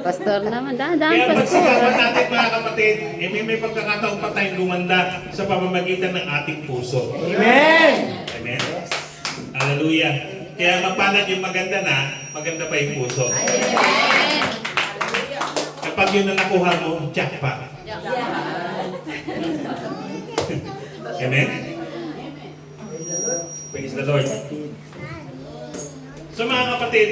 Pastor naman, dahan-dahan, Kaya Pastor. pagsikapan natin mga kapatid, may pagkakataon pa tayong gumanda sa pamamagitan ng ating puso. Amen! Amen? Hallelujah. Kaya mapalad yung maganda na, maganda pa yung puso. Amen. Kapag yun na nakuha mo, jackpot. Amen? Praise the Lord. So mga kapatid,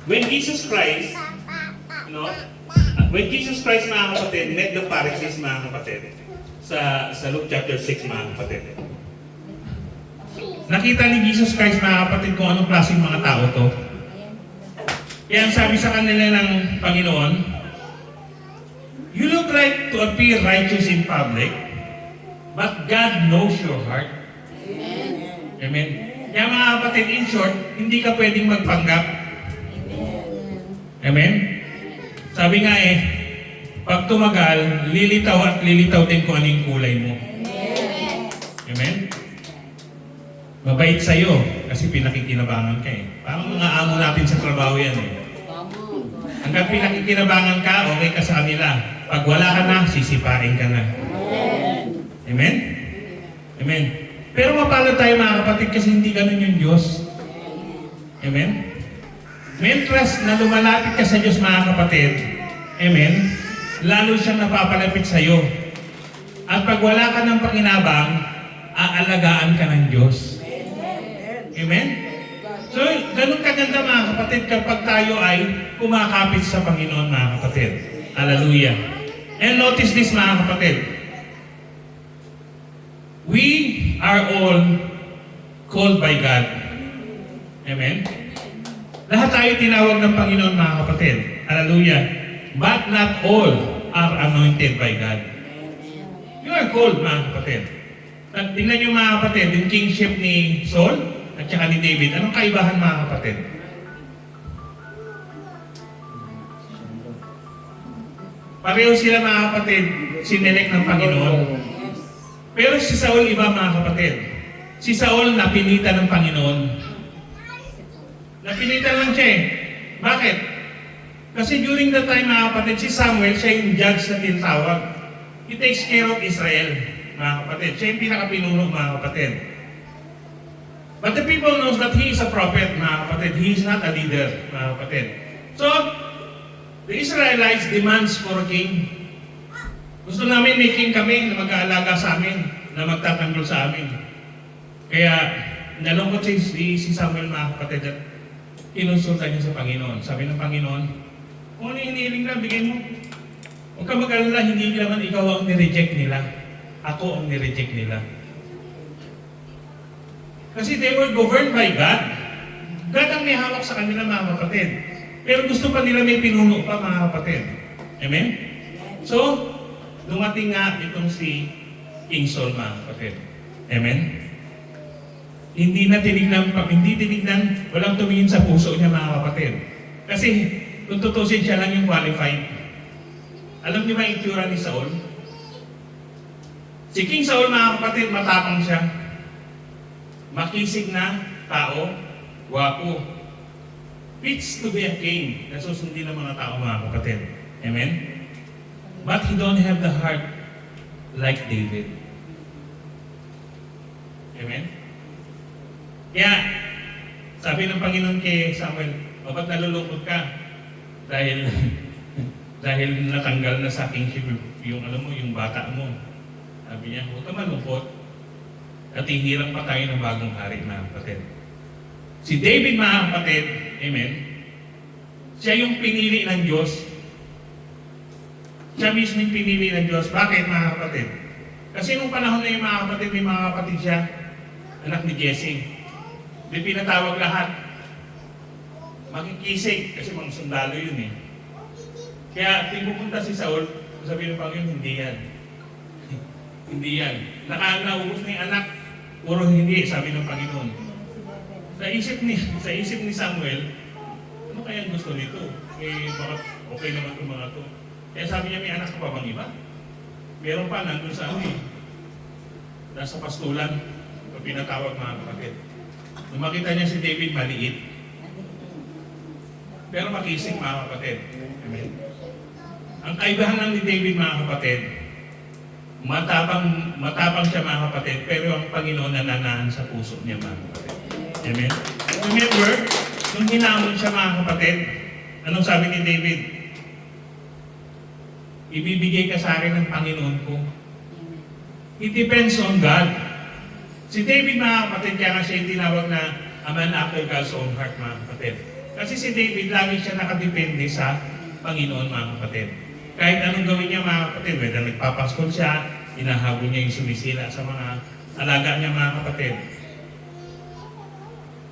when Jesus Christ, when Jesus Christ mga kapatid, met the Pharisees mga kapatid, sa Luke chapter 6 mga kapatid. Nakita ni Jesus Christ mga kapatid kung anong klaseng mga tao to. Kaya ang sabi sa kanila ng Panginoon, you look like to appear righteous in public, but God knows your heart. Amen. Kaya mga kapatid, in short, hindi ka pwedeng magpanggap. Amen? Sabi nga pag tumagal, lilitaw at lilitaw din kung ano yung kulay mo. Amen? Mabait sa'yo kasi pinakikinabangan ka Parang mga amo natin sa trabaho yan Hanggang pinakikinabangan ka, okay ka sa kanila. Pag wala ka na, sisipain ka na. Amen? Amen? Pero mapalad tayo mga kapatid kasi hindi ganun yung Diyos. Amen? Mentras na lumalapit ka sa Diyos mga kapatid, amen, lalo siyang napapalapit sa iyo. At pag wala ka ng pakinabang, aalagaan ka ng Diyos. Amen? So, ganun kaganda mga kapatid kapag tayo ay kumakapit sa Panginoon mga kapatid. Hallelujah. And notice this mga kapatid. We are all called by God. Amen? Lahat tayo tinawag ng Panginoon mga kapatid. Hallelujah. But not all are anointed by God. You are called mga kapatid. At tingnan nyo mga kapatid, yung kingship ni Saul at saka ni David, anong kaibahan mga kapatid? Pareho sila mga kapatid, sinelect ng Panginoon. Pero si Saul iba mga kapatid. Si Saul napilitan ng Panginoon. Napilitan lang siya Bakit? Kasi during the time mga kapatid, si Samuel, siya yung judge na tinatawag. He takes care of Israel, mga kapatid. Siya yung pinakapinuno, mga kapatid. But the people knows that he is a prophet, mga kapatid. He is not a leader, mga kapatid. So, the Israelites demands for a king. Gusto namin may king kami na mag-aalaga sa amin, na magtatanggol sa amin. Kaya, nalungkot si Samuel, mga kapatid, at kinonsulta niya sa Panginoon. Sabi ng Panginoon, kung ano yung hinihiling na, bigay mo. Huwag ka mag-alala, hindi naman ikaw ang nireject nila. Ako ang nireject nila. Kasi they were governed by God. God ang may hawak sa kanila, mga kapatid. Pero gusto pa nila may pinuno pa, mga kapatid. Amen? So, dumating nga itong si King Saul, mga kapatid. Amen? Hindi tinignan, walang tumingin sa puso niya mga kapatid. Kasi kung tutusin siya lang yung qualified. Alam niyo ba yung itsura ni Saul? Si King Saul mga kapatid, matapang siya. Makisig na tao, gwapo. Fits to be a king. Nasusundin ng mga tao mga kapatid. Amen? But he don't have the heart like David. Amen? Kaya, sabi ng Panginoon kay Samuel, ba't nalulungkot ka? Dahil natanggal na sa kingship yung bata mo. Sabi niya, huwag ka malungkot. At hihirang pa tayo ng bagong hari, mga kapatid. Si David, mga kapatid, amen, siya yung pinili ng Diyos. Siya mismo yung pinili ng Diyos. Bakit, mga kapatid? Kasi nung panahon na yung mga kapatid, may mga kapatid siya, anak ni Jesse. Di pinatawag lahat. Makikisig, kasi mga sundalo yun Kaya, pupunta si Saul, sabi ng Panginoon, hindi yan. Hindi yan. Naubos na yung anak, puro hindi, sabi ng Panginoon. Sa isip ni Samuel, ano kaya gusto nito? Baka okay naman itong mga to. Kaya sabi niya, may anak ka pa bang iba? Meron pa, nandun sa nasa pastulan, pinatawag mga kapatid. Nung makita niya si David maliit, Pero makisig mga kapatid. Amen? Ang kaibahan lang ni David mga kapatid, matapang siya mga kapatid, pero ang Panginoon nananahan sa puso niya mga kapatid. Amen? Remember, nung hinamon siya mga kapatid, anong sabi ni David? Ibibigay ka sa akin ng Panginoon ko. It depends on God. Si David mga kapatid, kaya nga siya yung tinawag na a man after God's own heart mga kapatid. Kasi si David, lagi siya nakadepende sa Panginoon mga kapatid. Kahit anong gawin niya mga kapatid, whether nagpapaskol siya, inahabol niya yung sumisila sa mga alaga niya mga kapatid.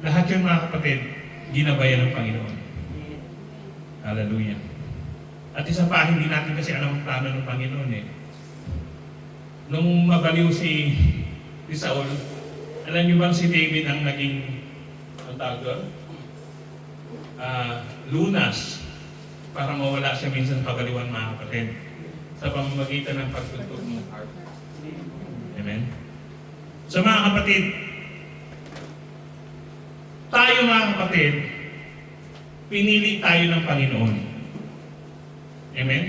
Lahat yun mga kapatid, ginabayan ng Panginoon. Hallelujah. At isa pa, hindi natin kasi alam ang plano ng Panginoon eh. Nung mabaliw si Saul, alam niyo bang si David ang naging, ang tawag doon? Lunas para mawala siya minsan kabaliwan mga kapatid sa pamamagitan ng pagtugtog ng harp. Amen? So mga kapatid, tayo mga kapatid, pinili tayo ng Panginoon. Amen?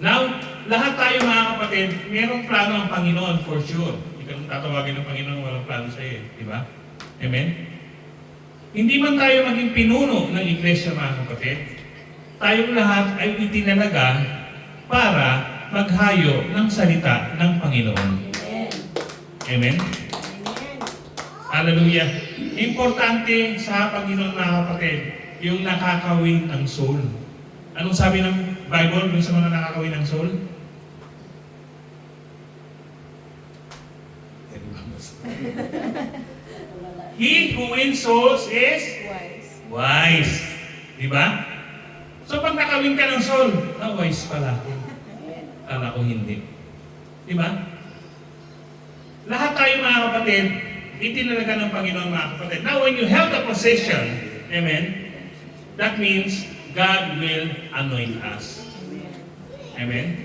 Now, lahat tayo mga kapatid, mayroong plano ang Panginoon for sure. Hindi ka nang tatawagin ng Panginoon walang plano sa iyo. Di ba? Amen? Hindi man tayo maging pinuno ng iglesia mga kapatid, tayong lahat ay itinalaga para maghayo ng salita ng Panginoon. Amen? Hallelujah. Importante sa Panginoon mga kapatid, yung nakakawin ng soul. Anong sabi ng Bible dun sa mga nakakawin ng soul? He who wins souls is wise. Di ba? So pag nakawin ka ng soul, wise pala ako. Kala ko hindi. Di ba? Lahat tayo mga kapatid, itinalaga ng Panginoon mga kapatid. Now when you have the possession, amen, that means God will anoint us. Amen?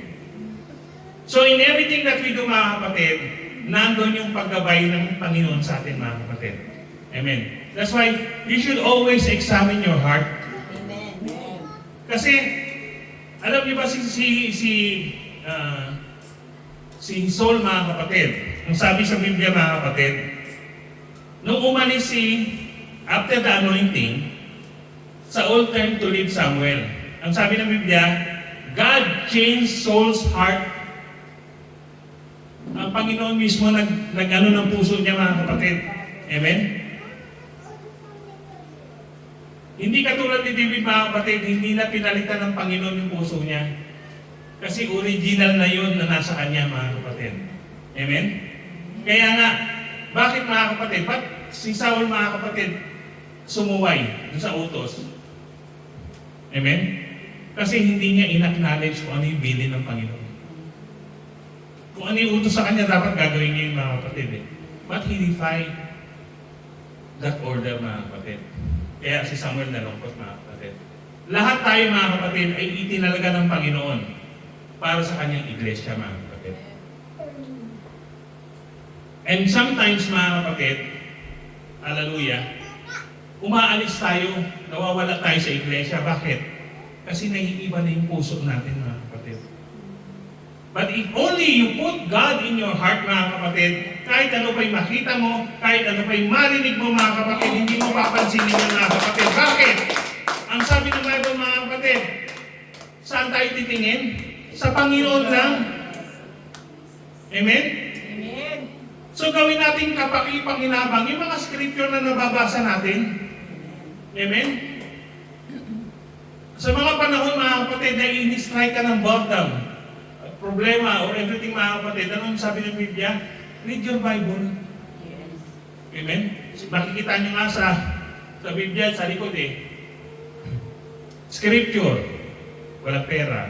So in everything that we do mga kapatid, nandun yung paggabay ng Panginoon sa atin mga kapatid. Amen. That's why you should always examine your heart. Amen. Kasi, alam niyo ba si Saul mga kapatid, ang sabi sa Biblia mga kapatid, nung umalis after the anointing, Saul turned to leave Samuel. Ang sabi ng Biblia, God changed Saul's heart. Ang Panginoon mismo nag-ano ng puso niya mga kapatid. Amen? Hindi katulad ni David mga kapatid, hindi na pinalitan ng Panginoon yung puso niya. Kasi original na yun na nasa kanya mga kapatid. Amen? Kaya nga, bakit mga kapatid? Ba't si Saul mga kapatid sumuway dun sa utos? Amen? Kasi hindi niya in-acknowledge kung ano yung bilin ng Panginoon. Kung ano yung utos sa kanya, dapat gagawin niya yung mga kapatid. But he defied that order mga kapatid. Kaya si Samuel nalungkot mga kapatid. Lahat tayo mga kapatid ay itinalaga ng Panginoon para sa kanyang iglesia mga kapatid. And sometimes mga kapatid, hallelujah, umaalis tayo, nawawala tayo sa iglesia. Bakit? Kasi naiiba na yung puso natin mga kapatid. But if only you put God in your heart mga kapatid, kahit ano pa'y makita mo, kahit ano pa'y marinig mo mga kapatid, hindi mo papansinin yung mga kapatid. Bakit? Ang sabi ng Bible mga kapatid, saan tayo titingin? Sa Panginoon lang. Amen? Amen. So gawin natin kapaki-pakinabang yung mga scripture na nababasa natin. Amen? Sa mga panahon mga kapatid na in-strike ka ng boredom, problema or everything mga kapatid, anong sabi ng Biblia? Read your Bible. Yes. Amen? Makikita nyo nga sa Biblia, sa likod Scripture, walang pera,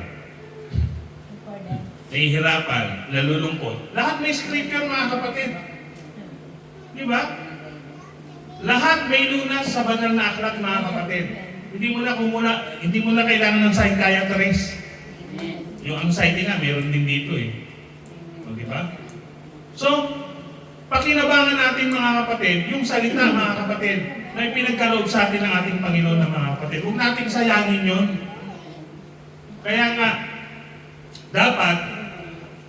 nahihirapan, nalulungkot. Lahat may scripture mga kapatid. Di ba? Lahat may lunas sa banal na aklat mga kapatid. Hindi mo na kailangan ng psychiatrist. Yung anxiety nga, meron din dito O, di ba? So, pakinabangan natin mga kapatid, yung salita mga kapatid. na ipinagkaloob sa atin ng ating Panginoon na mga kapatid. Huwag natin sayangin yun. Kaya nga, dapat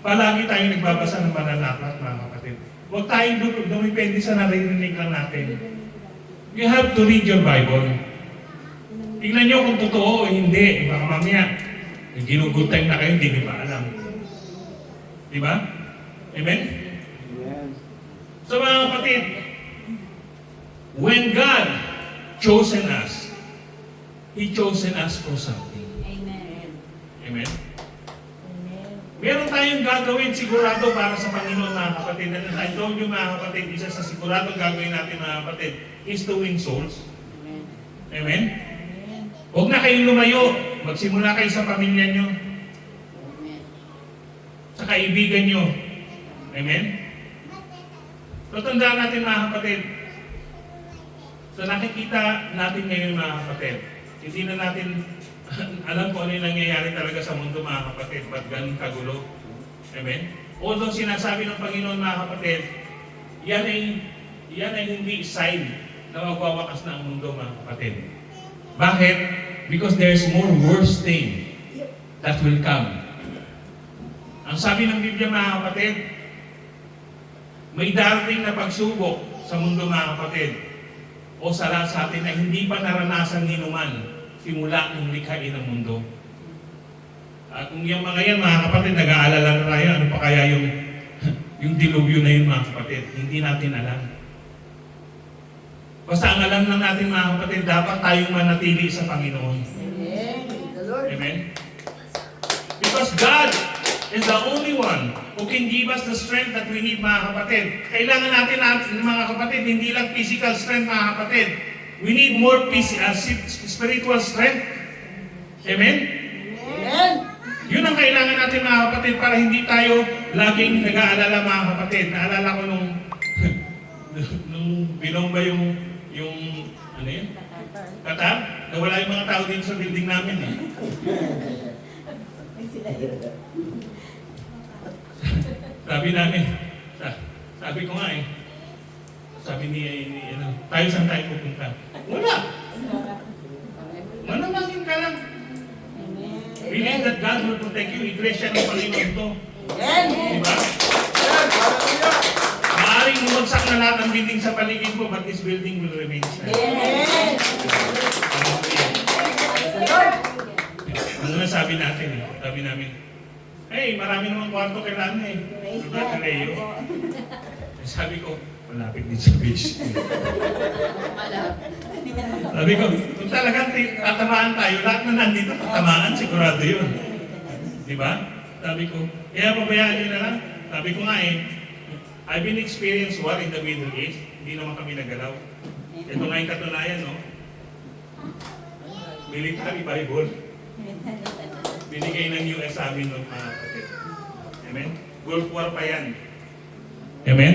palagi tayong nagbabasa ng banal na aklat, mga kapatid. Huwag tayong dumipende sa naririnig lang natin. You have to read your Bible. Tingnan nyo kung totoo o hindi. Baka mamaya, ginugood time na kayo, hindi nyo pa alam. Diba? Amen? So mga kapatid, when God chosen us, He chosen us for something. Amen. Amen? Meron tayong gagawin sigurado para sa Panginoon, mga kapatid. And I told you, mga kapatid, isa sa sigurado gagawin natin, mga kapatid, is to win souls. Amen? Huwag na kayong lumayo. Magsimula kayo sa pamilya nyo. Sa kaibigan nyo. Amen? So, tandaan natin, mga kapatid. So, nakikita natin ngayon, mga kapatid. Hindi na natin alam kung ano yung nangyayari talaga sa mundo, mga kapatid. Ba't ganun kagulo? Amen? Although sinasabi ng Panginoon, mga kapatid, yan ay hindi sign na magwawakas na ang mundo, mga kapatid. Bakit? Because there's more worse thing that will come. Ang sabi ng Biblia, mga kapatid, may darating na pagsubok sa mundo, mga kapatid, o sa lahat sa atin na hindi pa naranasan ni numan simula ng likhain ng mundo. At kung yung mga yan, mga kapatid, nag-aalala na tayo, ano pa kaya yung dilubyo na yun, mga kapatid, hindi natin alam. Basta ang alam lang natin, mga kapatid, dapat tayong manatili sa Panginoon. Amen? Because God is the only one who can give us the strength that we need, mga kapatid. Kailangan natin, mga kapatid, hindi lang physical strength, mga kapatid. We need more spiritual strength. Amen? Amen. Yun ang kailangan natin, mga kapatid, para hindi tayo laging nag-aalala, mga kapatid. Naalala ko nung binomba yung ano yun? Qatar? Nawala yung mga tao dito sa building namin eh. Sabi namin, sabi ko nga eh, sabi ni tayo saan tayo pupunta? Wala! Manamangin ka lang. Believe that God will protect you. Iglesia ng Panginoon to. Diba? Maaaring bumagsak na lahat ng building sa paligid mo, but this building will remain standing. Ano na sabi natin eh? Sabi namin, hey, marami namang kwarto kailangan eh. Diba, Leo? Sabi ko, malapit din sa beach. Sabi ko, kung talagang tatamaan tayo, lahat na nandito tatamaan, sigurado yun. Diba? Sabi ko, kaya pabayaan nyo na lang. Sabi ko nga eh, I've been experienced war in the Middle East. Hindi naman kami nagalaw. Ito nga yung katunayan, no? Military Bible. Binigay ng US sa amin ng mga kapatid. Amen? Gulf War pa yan. Amen?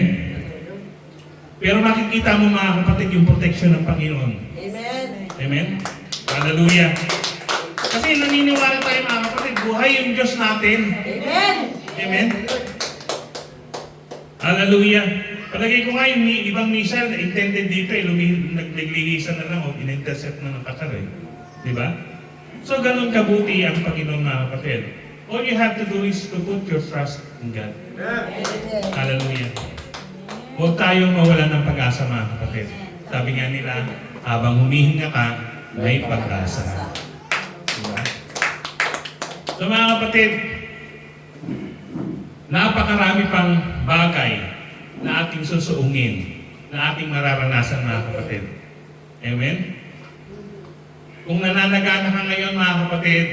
Pero makikita mo, mga kapatid, yung protection ng Panginoon. Amen. Amen? Hallelujah. Kasi naniniwala tayo, mga kapatid, buhay yung Diyos natin. Amen. Amen? Hallelujah. Palagay ko nga yung ibang missile intended dito eh, naglihisan na lang o in-intercept na ng Qatar eh. Diba? So ganun kabuti ang Panginoon, mga kapatid. All you have to do is to put your trust in God. Hallelujah. Huwag tayong mawalan ng pag-asa, mga kapatid. Sabi nga nila, habang humihinga ka, may pag-asa. Diba? So mga kapatid, napakarami pang bagay na ating susuungin, na ating mararanasan, mga kapatid. Amen? Kung nananagana ka ngayon, mga kapatid,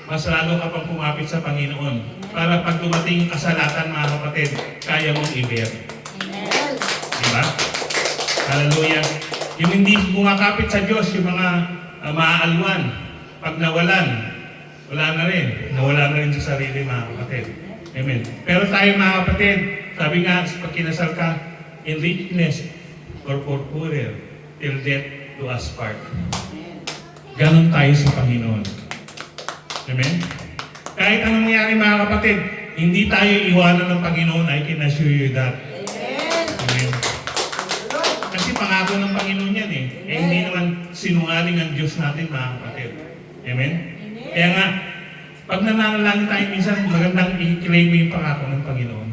mas lalo ka pang kumapit sa Panginoon para pag dumating yung kasalatan, mga kapatid, kaya mong i-bear. Diba? Hallelujah. Yung hindi kumakapit sa Diyos, yung mga maaalwan, pag nawalan, wala na rin. Nawala na rin sa sarili, mga kapatid. Amen. Pero tayo, mga kapatid, sabi nga, pag kinasal ka, in richness or purpurer, till death do us part. Ganon tayo sa Panginoon. Amen? Kahit anong nangyari, mga kapatid, hindi tayo iwanan ng Panginoon. I can assure you that. Amen. Kasi pangako ng Panginoon, Panginoon yan eh. Eh hindi naman sinungaling ang Diyos natin mga kapatid. Amen? Kaya nga, pag nananalangin tayo minsan, magandang i-claim mo yung pangako ng Panginoon.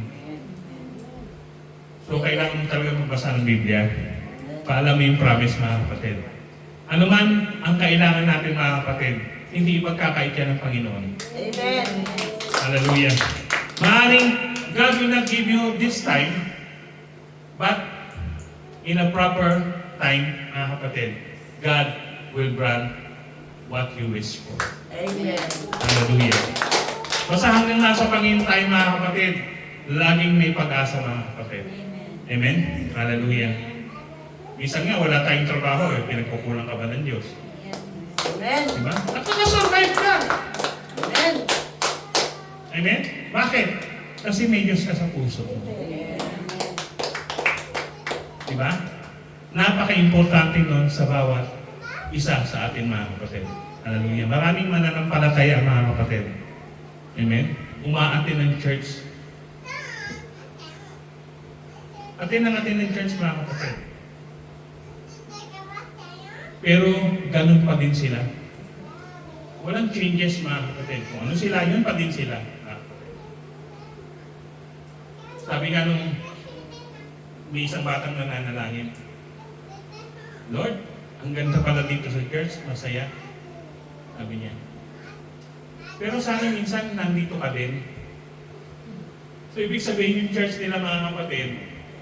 So, kailangan mo talaga magbasa ng Biblia. Paalam mo yung promise mga kapatid. Ano man ang kailangan natin mga kapatid, hindi ipagkakait yan ng Panginoon. Amen. Hallelujah. Maaaring God will not give you this time, but in a proper time, mga kapatid, God will grant what you wish for. Amen. Hallelujah. Basta hanggang nasa Panginoon tayo mga kapatid, laging may pag-asa mga kapatid. Amen? Hallelujah. Minsan nga wala tayong trabaho eh, pinagkukulang ka ba ng Diyos? Amen. Diba? At nakasurvive ka. Amen. Amen? Bakit? Kasi may Diyos ka sa puso mo. Diba? Napaka-importante nun sa bawat isa sa atin mga kapatid. Hallelujah. Maraming mananampalataya mga kapatid. Amen? Umaatin ng church. Atin ng church mga kapatid. Pero ganun pa din sila. Walang changes mga kapatid. Kung ano sila, yun pa din sila. Sabi nga nung may isang batang nananalangin, Lord, ang ganda pala dito sa church, masaya. Sabi niya. Pero sana minsan nandito ka din. So ibig sabihin yung church nila mga kapatid,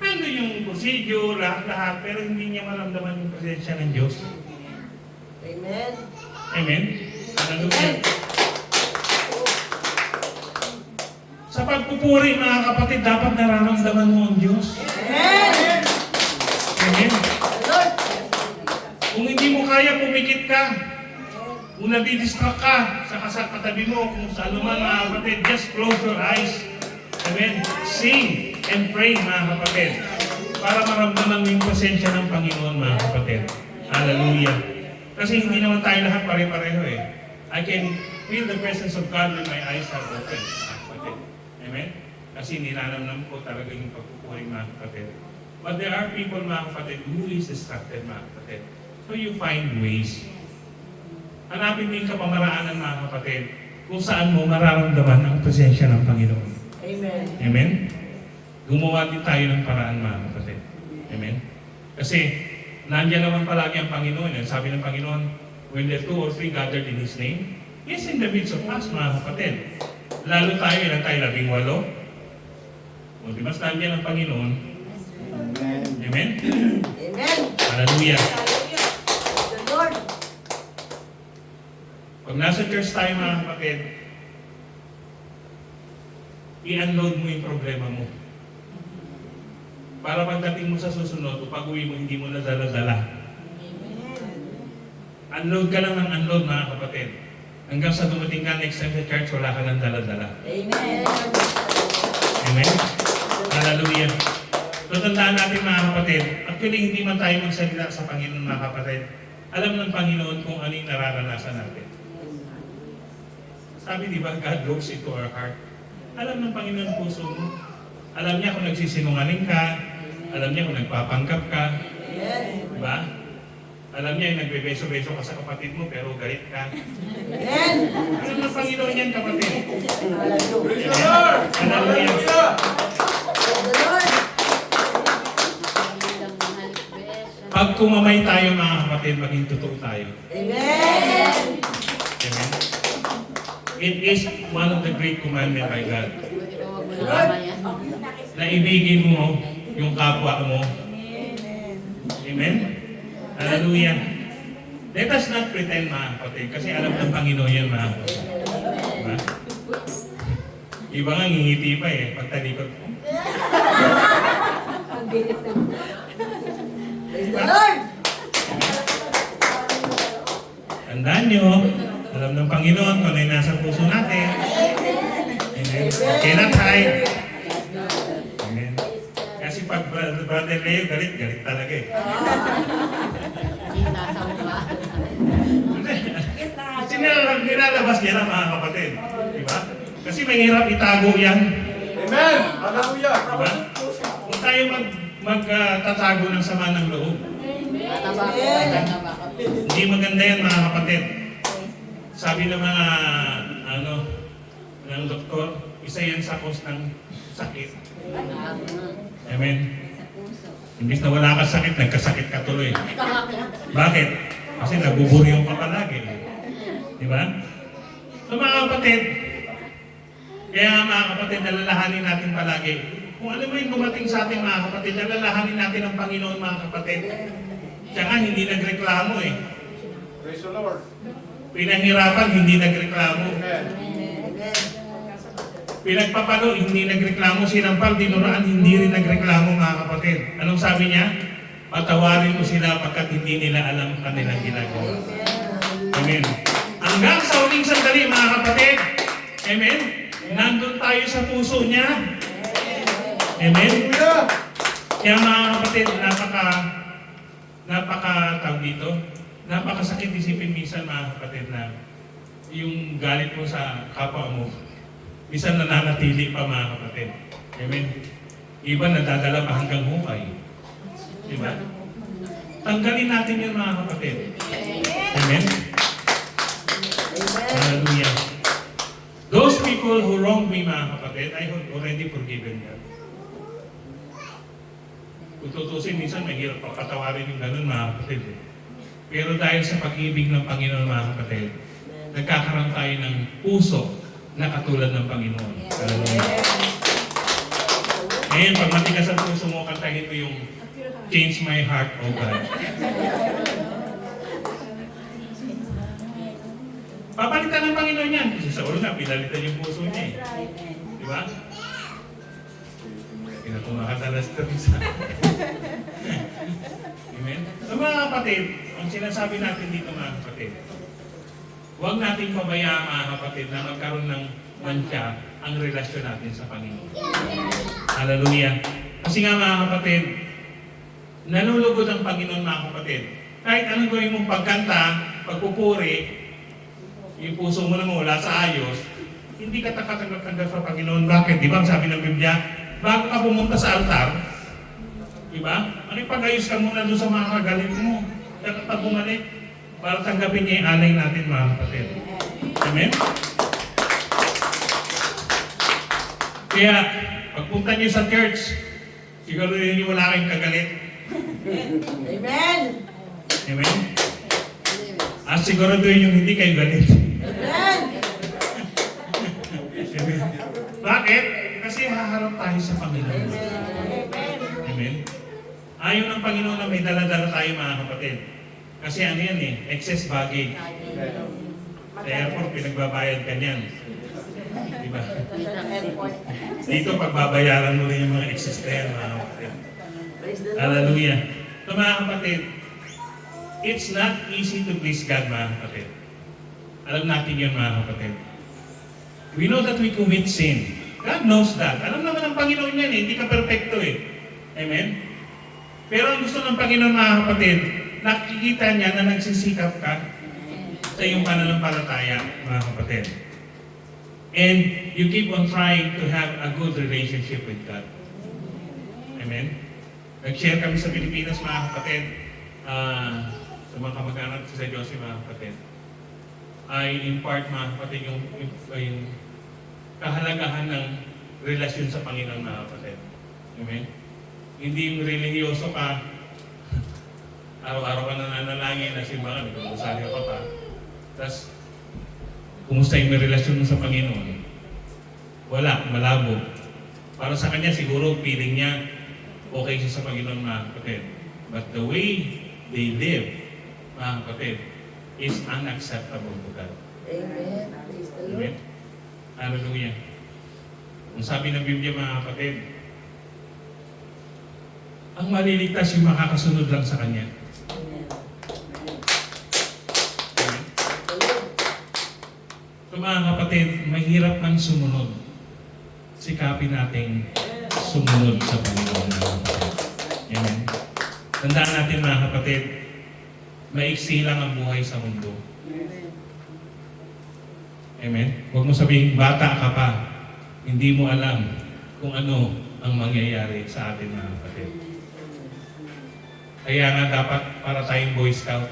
nandun yung procedure, lahat-lahat, pero hindi niya maramdaman yung presensya ng Diyos. Amen. Amen? Hallelujah. Sa pagpupuri mga kapatid, dapat nararamdaman mo ang Diyos. Amen. Amen? Lord. Kung hindi mo kaya, pumikit ka. Kung nadidistract ka sa katabi mo, kung sa anuman mga kapatid, just close your eyes. Amen? Sing and pray mga kapatid. Para maramdaman mo yung presensya ng Panginoon mga kapatid. Hallelujah. Kasi hindi naman tayo lahat pare-pareho eh. I can feel the presence of God when my eyes are open mga kapatid. Amen? Kasi nilalamnam ko talaga yung pagpupuring mga kapatid. But there are people mga kapatid who is distracted mga kapatid. So you find ways. Hanapin mo yung kapamaraanan mga kapatid kung saan mo mararamdaman ang presensya ng Panginoon. Amen. Amen? Gumawa din tayo ng paraan mga kapatid. Amen? Kasi nandiyan naman palagi ang Panginoon. Sabi ng Panginoon, when there 2 or 3 gathered in His name, He's in the midst of us mga kapatid. Lalo tayo, ilan tayo? 18? O di mas nandiyan ang Panginoon. Amen. Amen? Amen. Hallelujah. Hallelujah. The Lord. Pag nasa church tayo mga kapatid, i-unload mo yung problema mo. Para pagdating mo sa susunod, o pag-uwi mo, hindi mo na dala-dala. Unload ka lang ng unload mga kapatid. Hanggang sa dumating ka next time sa church, wala ka ng dala-dala. Amen. Amen? Hallelujah. So tandaan natin mga kapatid, actually hindi man tayo magsalita sa Panginoon mga kapatid. Alam ng Panginoon kung ano yung nararanasan natin. Sabi di ba, God looks into our heart. Alam ng Panginoon puso mo. Alam niya kung nagsisinungaling ka. Alam niya kung nagpapanggap ka. Yes. Di ba? Alam niya yung nagbebeso-beso ka sa kapatid mo pero galit ka. Amen. Alam ng Panginoon yan kapatid. Hallelujah. Hallelujah. The Lord. Pag kumamay tayo mga kapatid, maging totoo tayo. Amen. Amen? It is one of the great commandments by God. Na ibigin mo yung kapwa mo. Amen? Hallelujah. Let us not pretend mga kapatid, kasi alam ng Panginoon yan mga kapatid. Diba? Iba nga ngingiti pa eh, pagtalikod mo. Praise the Lord. Tandaan nyo, alam ng Panginoon kung ano yung nasa puso natin. Amen. Cannot hide. Amen. Kasi pag Brother Leo, galit talaga eh. Nilalabas niya na mga kapatid. Diba? Kasi mahirap itago yan. Amen. Hallelujah. Diba? Kung tayo magtatago ng sama ng loob. Hindi maganda yan mga kapatid. Sabi ng mga ng doktor, isa yan sa cause ng sakit. Amen. Imbis na wala ka sakit, nagkasakit ka tuloy. Bakit? Kasi nabuburyong ka palagi. Di ba? So mga kapatid, kaya mga kapatid, nalalahanin natin palagi. Kung ano mo yung dumating sa ating mga kapatid, nalalahanin natin ang Panginoon mga kapatid. Siya nga hindi nagreklamo eh. Praise the Lord. Pinahirapan, hindi nagreklamo. Amen. Pinagpapalo, hindi nagreklamo. Sinampal, dinuraan, hindi rin nagreklamo mga kapatid. Anong sabi niya? Patawarin mo sila pagkat hindi nila alam kanilang ginagawa. Amen. Hanggang sa huling sandali mga kapatid. Amen. Nandun tayo sa puso niya. Amen. Hallelujah. Kaya mga kapatid, tawag dito, napakasakit isipin minsan mga kapatid na yung galit mo sa kapwa mo, minsan nananatili pa mga kapatid. Amen. Iba nadadala pa hanggang hukay. Diba? Tanggalin natin yun mga kapatid. Amen. Hallelujah. Those people who wronged me mga kapatid, I have already forgiven them. Kung tutusin, minsan mahirap patawarin yung ganun mga kapatid. Pero dahil sa pag-ibig ng Panginoon mga kapatid, nagkakaroon tayo ng puso na katulad ng Panginoon. Hallelujah. Ngayon, pag matigas ang puso mo, kantahin mo yung Change My Heart, O God. Papalitan ng Panginoon yan. Kasi sa ulo nga, pinalitan yung puso niya eh. Di ba? Pinatumakasalas na rin sa... Amen? So mga kapatid, ang sinasabi natin dito mga kapatid, huwag natin pabayaan mga kapatid na magkaroon ng mantya ang relasyon natin sa Panginoon. Hallelujah. Kasi nga mga kapatid, nalulugod ang Panginoon mga kapatid. Kahit anong gawin mong pagkanta, pagpupuri, yung puso mo naman wala sa ayos, hindi ka takatanggap sa Panginoon. Bakit? Di ba sabi ng Biblia, bago ka pumunta sa altar, di ba? Pag-ayos ka muna doon sa mga kagalit mo. Pag bumalik, para tanggapin niya yung alay natin mga kapatid. Amen? Kaya, pagpunta niyo sa church, siguro rin yung wala kayong kagalit. Amen. Amen? At siguro doon yung hindi kayo galit. Amen. Amen? Bakit? Kasi haharap tayo sa Panginoon. Amen? Ayaw ng Panginoon na may dala-dala tayo mga kapatid. Kasi ano yan eh, excess baggage. Sa airport, pinagbabayad ka niyan. Diba? Dito, pagbabayaran mo rin yung mga excess na yan mga kapatid. Hallelujah. So mga kapatid, it's not easy to please God mga kapatid. Alam natin yun mga kapatid. We know that we commit sin. God knows that. Alam naman ng Panginoon yan eh, hindi ka perfecto eh. Amen? Pero ang gusto ng Panginoon mga kapatid, nakikita niya na nagsisikap ka sa iyong pananampalataya mga kapatid. And you keep on trying to have a good relationship with God. Amen? Nag-share kami sa Pilipinas mga kapatid, sa mga kamag-anak sa Diyos mga kapatid. I impart mga kapatid yung kahalagahan ng relasyon sa Panginoon mga kapatid. Amen? Hindi yung relihiyoso ka, araw-araw ka nananalangin na simbahan, nagpapasali ka pa. Tapos, kumusta yung relasyon mo sa Panginoon? Wala, malabo. Para sa kanya, siguro feeling niya, okay siya sa Panginoon mga kapatid. But the way they live, mga kapatid, is unacceptable to God. Amen. Amen? Hallelujah. Kung sabi ng Biblia mga kapatid, ang maliligtas yung makakasunod lang sa Kanya. Amen? So mga kapatid, mahirap ang sumunod. Sikapin nating sumunod sa Panginoon. Amen? Tandaan natin mga kapatid, maiksi lang ang buhay sa mundo. Amen? Huwag mo sabihin, bata ka pa, hindi mo alam kung ano ang mangyayari sa atin mga kapatid. Kaya nga dapat para tayong Boy Scout.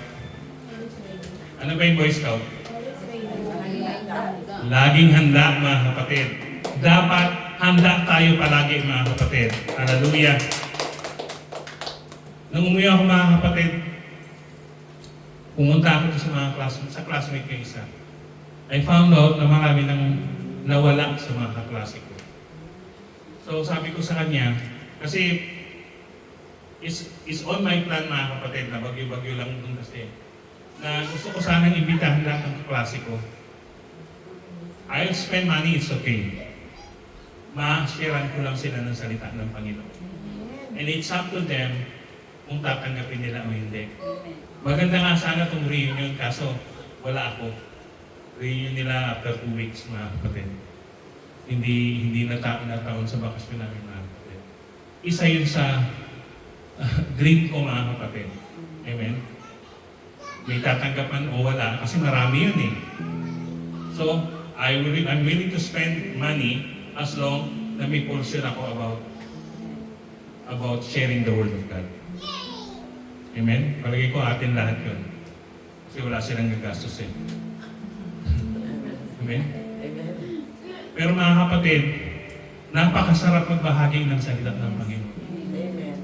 Ano ba yung Boy Scout? Laging handa, mga kapatid. Dapat handa tayo palagi, mga kapatid. Hallelujah. Nung umuwi ako, mga kapatid, pumunta ako sa mga classmate ko isa. I found out na marami nang nawala sa mga kaklase ko. So sabi ko sa kanya, kasi is on my plan, mga kapatid, na bagyo-bagyo lang dun kasi, na gusto ko sanang imbitahan lahat ng kaklase ko. I'll spend money, it's okay. Ma-sharean ko lang sila ng salita ng Panginoon. And it's up to them kung tatanggapin nila o hindi. Maganda nga sana itong reunion, kaso wala ako. Reunion nila after 2 weeks, mga kapatid. Hindi nataon sa bakasyon namin, mga kapatid. Isa yun sa dream ko, mga kapatid. Amen? May tatanggapan o wala, kasi marami yun eh. So, I'm willing to spend money as long na may portion ako about sharing the Word of God. Amen? Palagay ko atin lahat yun. Kasi wala silang gagastos eh. Amen? Amen. Pero mga kapatid, napakasarap magbahagi ng salita ng Panginoon. Amen.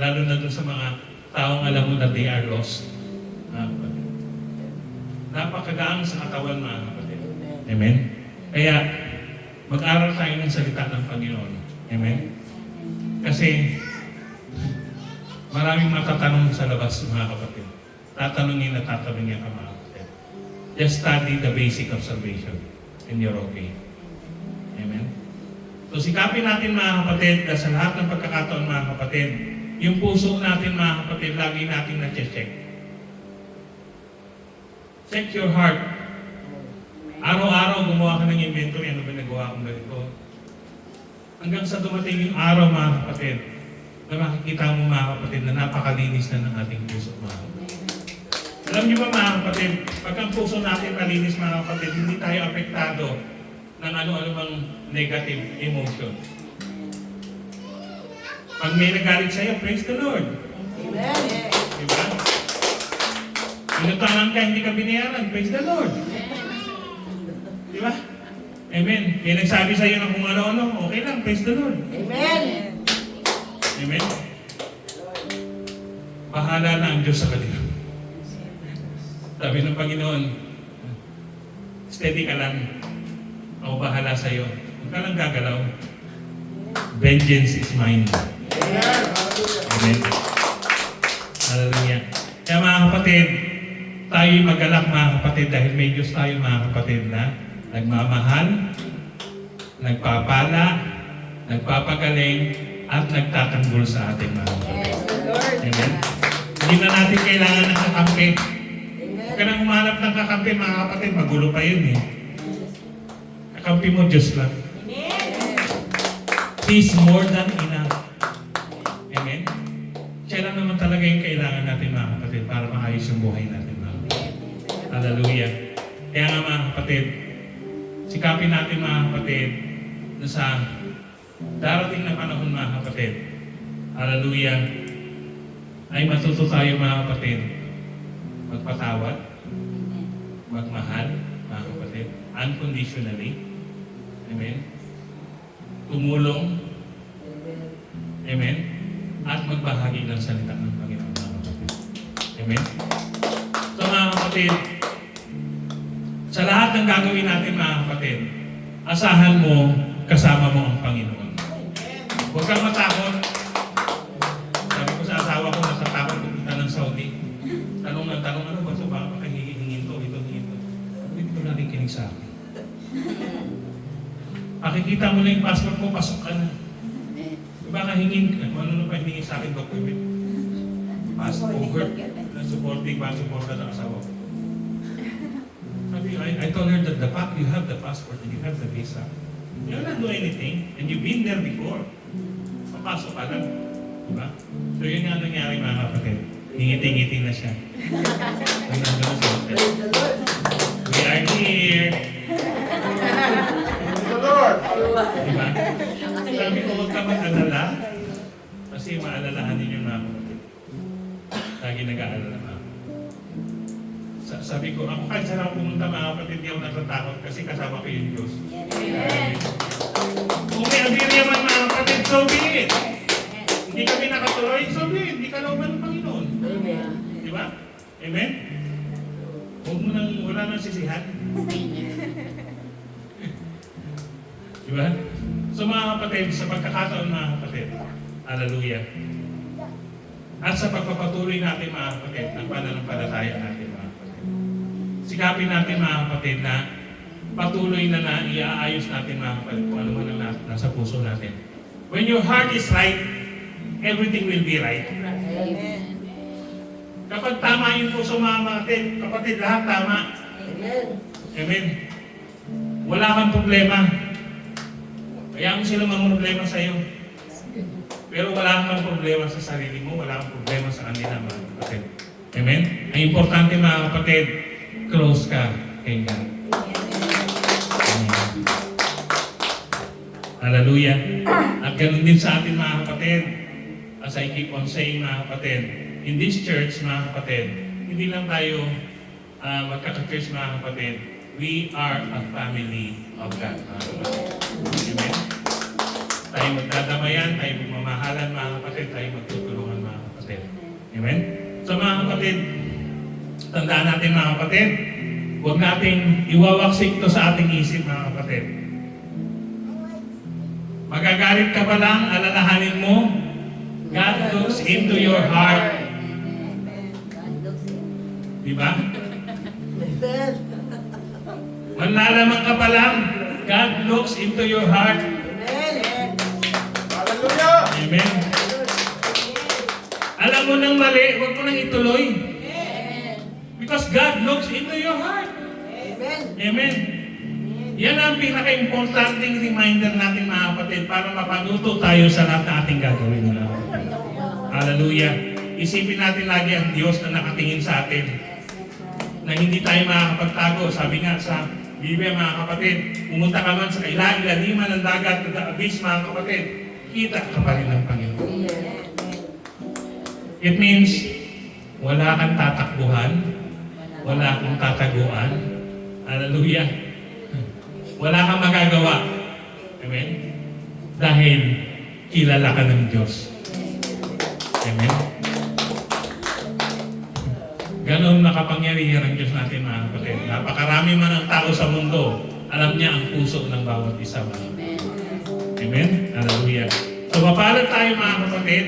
Lalo na doon sa mga taong alam mo na they are lost. Mga kapatid. Napakagaang sa katawan, mga kapatid. Amen? Kaya, mag-aral tayo ng salita ng Panginoon. Amen? Kasi, maraming matatanong sa labas, mga kapatid. Tatanungin ka, mga kapatid. Just study the basic of salvation and you're okay. Amen? So, sikapin natin, mga kapatid, na sa lahat ng pagkakataon, mga kapatid, yung puso natin, mga kapatid, lagi natin na-check. Check your heart. Araw-araw gumawa ka ng inventory, ano ba nagawa kong ganito? Hanggang sa dumating yung araw, mga kapatid, na makikita mo, mga kapatid, na napakalinis na ng ating puso, mga kapatid. Alam niyo ba, mga kapatid, pag ang puso natin malinis, mga kapatid, hindi tayo apektado ng ano-ano mang negative emotion. Pag may nagalit sa'yo, praise the Lord. Amen. Diba? Inutangan ka, hindi ka binayaran, praise the Lord. Diba? Amen. May nagsabi sa'yo ng kung ano-ano, okay lang, praise the Lord. Amen. Amen. Bahala na ang Diyos sa kanila. Sabi ng Panginoon, steady ka lang. Ako bahala sa'yo. Huwag ka lang gagalaw. Vengeance is mine. Amen. Hallelujah. Kaya mga kapatid, tayo'y magalak, mga kapatid, dahil may Diyos tayo, mga kapatid, na nagmamahal, nagpapala, nagpapagaling, at nagtatanggol sa atin, mga kapatid. Amen. Hindi na natin kailangan ng kakampi. Huwag ka nang humanap ng kakampi, mga kapatid, magulo pa yun eh. Kakampi mo, Diyos lang. He's more than enough. Amen. Siya lang naman talaga yung kailangan natin, mga kapatid, para maayos yung buhay natin, mga kapatid. Hallelujah. Kaya nga, mga kapatid, sikapin natin, mga kapatid, na sa darating na panahon, mga kapatid, hallelujah, ay matuto tayo, mga kapatid, magpatawad, magmahal, mga kapatid, unconditionally. Amen. Tumulong. Amen. At magbahagi ng salita ng Panginoon, mga kapatid. Amen. So, mga kapatid, sa lahat ng gagawin natin, mga kapatid, asahan mo, kasama mo ang Panginoon. Huwag kang matakot. Sabi ko sa asawa ko, natatakot pupunta ng Saudi. Tanong ng tanong, ano ba ito? Baka hingin to, ito. Hindi ko nakikinig sa akin. Pakikita mo na yung passport mo, pasok ka na. Baka hingin ka, ano pa hingin sa akin document? Passport, supporting, support ka ng asawa ko. I told her that you have the passport and you have the visa. You don't do anything and you've been there before. Papasok ka lang. Diba? So yun nga nangyari, mga kapatid. Ngiti-ngiti na siya. Praise the Lord. We are here. Praise the Lord. Diba? Sabi ko, huwag ka mag-alala. Kasi maalalahanin yung mga kapatid. lagi nag-aalala na. Sabi ko, ako kahit saan ako pumunta mga kapatid, hindi ako natatakot kasi kasama ko yung Diyos. Kung may abirya man mga kapatid, so be it. Hindi kami nakatuloy, so be it. Hindi ka lauban ng Panginoon. Amen. Di ba? Amen? Huwag mo nang, wala nang sisihan. Di ba? So mga kapatid, sa pagkakataon mga kapatid, hallelujah. At sa pagpapatuloy natin mga kapatid, ang pananampalataya natin mga kapatid. Sikapin natin mga kapatid na patuloy na iaayos natin mga kapatid kung ano man ang nasa puso natin. When your heart is right, everything will be right. Amen. Kapag tama yung puso mga kapatid, lahat tama. Amen. Amen. Wala kang problema. Kaya mo sila mga problema sa iyo. Pero wala kang problema sa sarili mo, wala kang problema sa kanila mga kapatid. Amen? Ang importante mga kapatid, close ka kay God. Amen. Hallelujah. At ganun din sa atin mga kapatid. As I keep on saying mga kapatid, in this church mga kapatid, hindi lang tayo magkaka-church mga kapatid. We are a family of God mga kapatid. Amen? Tayo magdadamayan, tayo magmamahalan mga kapatid, tayo magtutulungan mga kapatid. Amen? So mga kapatid, tandaan natin mga kapatid, huwag nating iwawaksik to sa ating isip mga kapatid. Magagalit ka pa lang, alalahanin mo, God looks into your heart. Di ba? Amen. Manlalaman ka pa lang, God looks into your heart. Amen. Hallelujah! Amen. Alam mo nang mali, huwag mo nang ituloy. Because God looks into your heart. Amen. Amen. Yan ang pinaka-importanting reminder natin mga kapatid para mapanuto tayo sa lahat na ating gagawin. Hallelujah. Isipin natin lagi ang Diyos na nakatingin sa atin. Na hindi tayo makakapagtago. Sabi nga sa Biblia mga kapatid, pumunta ka man sa ilaliman ng dagat, the abyss mga kapatid, kita ka pa rin ng Panginoon. It means, wala kang tatakbuhan, wala kang tataguan. Hallelujah. Wala kang magagawa. Amen? Dahil kilala ka ng Diyos. Amen? Ganon nakapangyarihan ang Diyos natin mga kapatid. Napakarami man ang tao sa mundo, alam niya ang puso ng bawat isa. Amen? Hallelujah. So mapalad tayo mga kapatid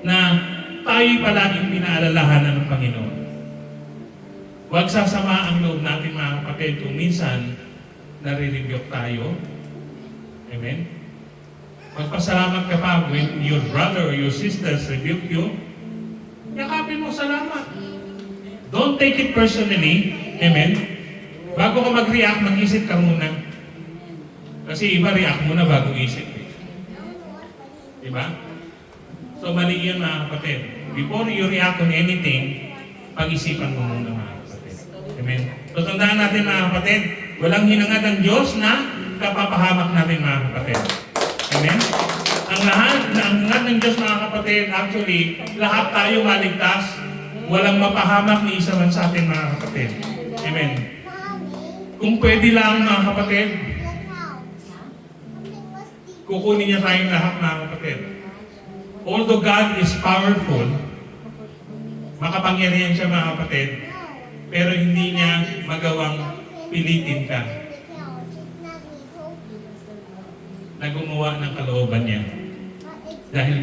na tayo palaging pinaalalahanan ng Panginoon. Huwag sasama ang loob natin mga kapatid kung minsan nare-rebuke tayo. Amen? Magpasalamat ka pa when your brother or your sisters rebuke you. Yakapin mo, salamat. Don't take it personally. Amen? Bago ka mag-react, mag-isip ka muna. Kasi iba react muna bago isip. Diba? So mali yun mga kapatid. Before you react on anything, pag-isipan mo muna mga kapatid. Amen? So tandaan natin mga kapatid, walang hinangad ng Diyos na kapapahamak natin mga kapatid. Amen? Ang hangad ng Diyos mga kapatid, actually, lahat tayo maligtas. Walang mapahamak ni isa man sa atin mga kapatid. Amen? Kung pwede lang mga kapatid, kukunin niya tayong lahat mga kapatid. Although God is powerful, makapangyarihan siya mga kapatid, pero hindi niya magawang pilitin ka na gumawa ng kalooban niya. Dahil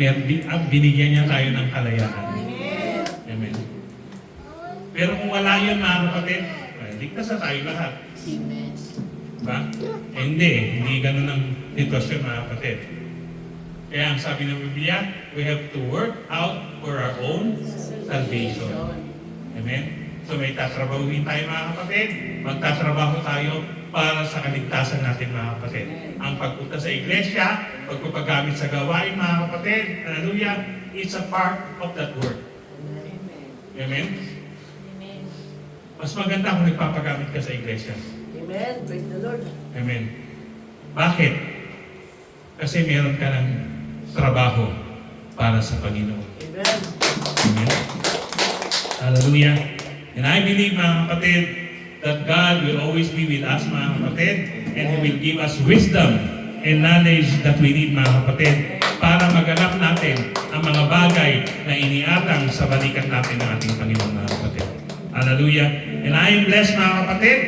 binigyan niya tayo ng kalayaan. Amen. Pero kung wala yun mga kapatid, ligtas na tayo lahat. Amen. Diba? Hindi ganun ang sitwasyon mga kapatid. Kaya ang sabi ng Biblia, we have to work out for our own salvation. Amen? So may tatrabahuin tayo mga kapatid, magtatrabaho tayo para sa kaligtasan natin mga kapatid. Ang pagpunta sa iglesia, pagpapagamit sa gawain mga kapatid, hallelujah, it's a part of that work. Amen? Mas maganda kung nagpapagamit ka sa iglesia. Amen. Praise the Lord. Amen. Bakit? Kasi meron ka ng trabaho para sa Panginoon. Amen. Amen. Hallelujah. And I believe, mga kapatid, that God will always be with us, mga kapatid, and He will give us wisdom and knowledge that we need, mga kapatid, para maganap natin ang mga bagay na iniatang sa balikat natin ng ating Panginoon, mga kapatid. Hallelujah. And I am blessed, mga kapatid.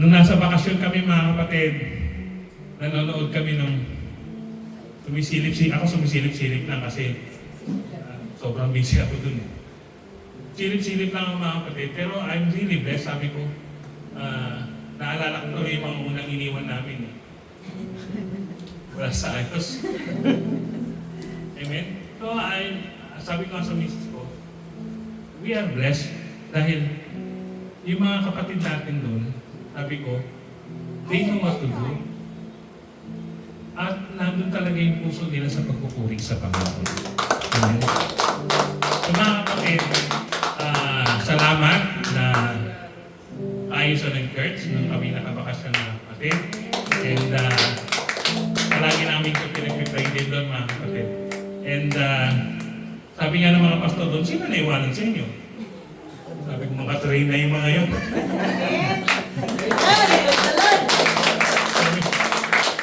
Nung nasa bakasyon kami, mga kapatid, nanonood kami nung sumisilip-silip lang kasi sobrang busy ako dun. Silip-silip lang ang mga kapatid, pero I'm really blessed, sabi ko. Naalala ko tuloy yung mga unang iniwan namin. Wala sa ayos. Amen? So, sabi ko sa misis ko, we are blessed dahil yung mga kapatid natin doon, sabi ko, they know what to do. At nandun talaga yung puso nila sa pagkukuring sa Panginoon. Amen? So mga kapatid, salamat na ayos sa nag-church nung kami nakabakasyon na kapatid. And palagi namin ito pinag-pray din doon, mga kapatid. And sabi nga ng mga pastor doon, sino naiwanan sa inyo? Sabi ko, makatrain na yung mga yun.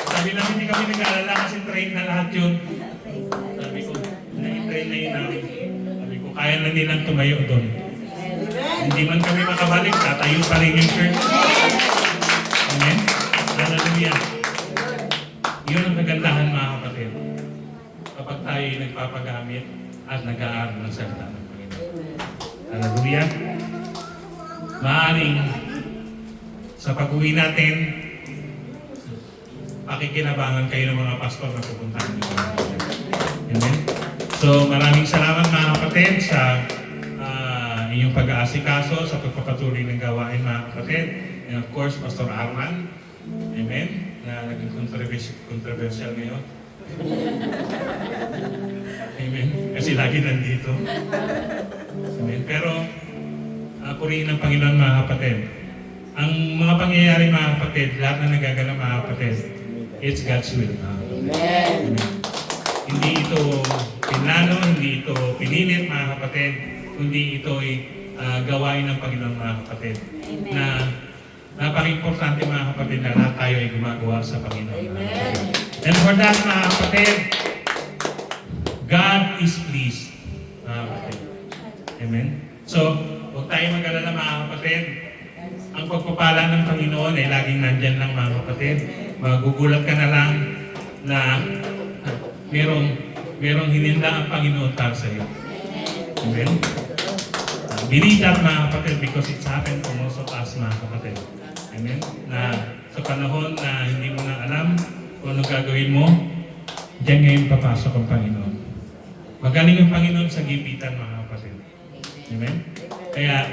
Sabi namin, hindi kami nag-aalala kasi train na lahat yun. Sabi ko, na-train na yun namin. Sabi ko, kaya na nilang tumayo doon. Hindi man kami makabalik, tatayo pa rin yung church. Amen? Hallelujah. Yun ang kagandahan, mga kapatid. Kapag tayo nagpapagamit at nag-aaral ng salita ng Panginoon. Hallelujah. Maaaring sa pag-uwi natin, pakikinabangan kayo ng mga pastor na pupuntahan dito. Amen? So maraming salamat, mga kapatid, sa inyong pag-aasikaso, sa pagpapatuloy ng gawain, mga kapatid. And of course, Pastor Arman. Amen? Na naging controversial ngayon. Amen? Kasi lagi nandito. Amen? Pero, purihin ng Panginoon, mga kapatid. Ang mga pangyayari, mga kapatid, lahat na nagaganap, mga kapatid, it's God's will, mga kapatid. Amen? Hindi ito pinlano, hindi ito pinilit, mga kapatid, kundi ito'y gawain ng Panginoon, mga kapatid. Amen. Na napaka-importante, mga kapatid, na lahat tayo ay gumagawa sa Panginoon. Amen. And for that, mga kapatid, God is pleased, mga kapatid. Amen? So, huwag tayo mag-alala, mga kapatid. Ang pagpapala ng Panginoon ay laging nandyan lang, mga kapatid. Magugulat ka na lang na merong hininda ang Panginoon para sa iyo. Amen? Believe that, mga kapatid, because it's happened to most of us, mga kapatid. Amen? Na sa panahon na hindi mo na alam kung ano gagawin mo, diyan ngayon papasok ang Panginoon. Magaling ang Panginoon sa gipitan, mga kapatid. Amen? Kaya,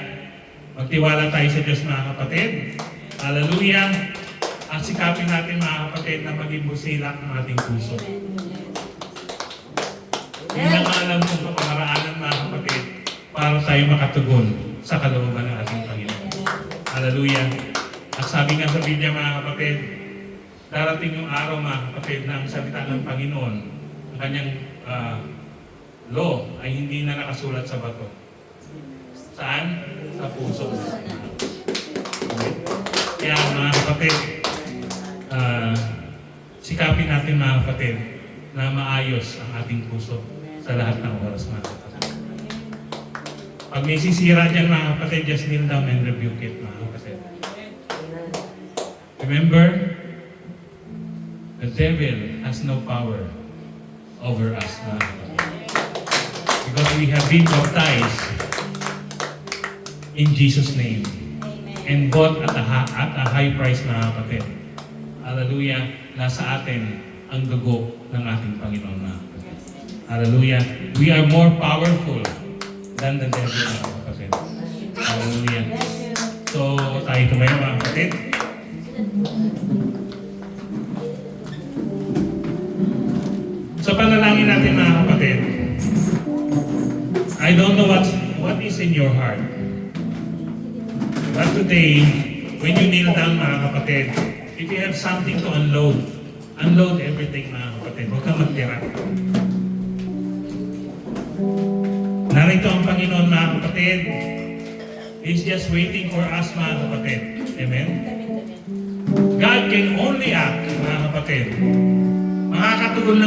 magtiwala tayo sa Diyos, mga kapatid. Hallelujah! At sikapin natin, mga kapatid, na maging busilak ng ating puso. Hindi na alam kung kapamaraanan, mga kapatid, para tayo makatugon sa kalooban ng ating Panginoon. Hallelujah! At sabi nga sa Biblia, mga kapatid, darating yung araw, mga kapatid, na ang salita ng Panginoon, ang kanyang law ay hindi na nakasulat sa bato. Saan? Sa puso. Kaya, mga kapatid, sikapin natin, mga kapatid, na maayos ang ating puso sa lahat ng oras, mga kapatid. Pag may sisira dyan, mga kapatid, just kneel down and rebuke it, mga kapatid. Remember, the devil has no power over us, mga kapatid. Because we have been baptized in Jesus' name and bought at a high price, mga kapatid. Hallelujah! Nasa atin ang dugo ng ating Panginoon, mga kapatid. Hallelujah! We are more powerful than the devil, mga kapatid. Hallelujah! So, tayo tumayo, mga kapatid. Sa panalangin natin, mga kapatid, I don't know what is in your heart. But today, when you kneel down, mga kapatid, if you have something to unload everything, mga kapatid. Huwag kang magtira. Narito ang Panginoon, mga kapatid. He's just waiting for us, mga kapatid. Amen? God can only act, mga kapatid. Makakatulong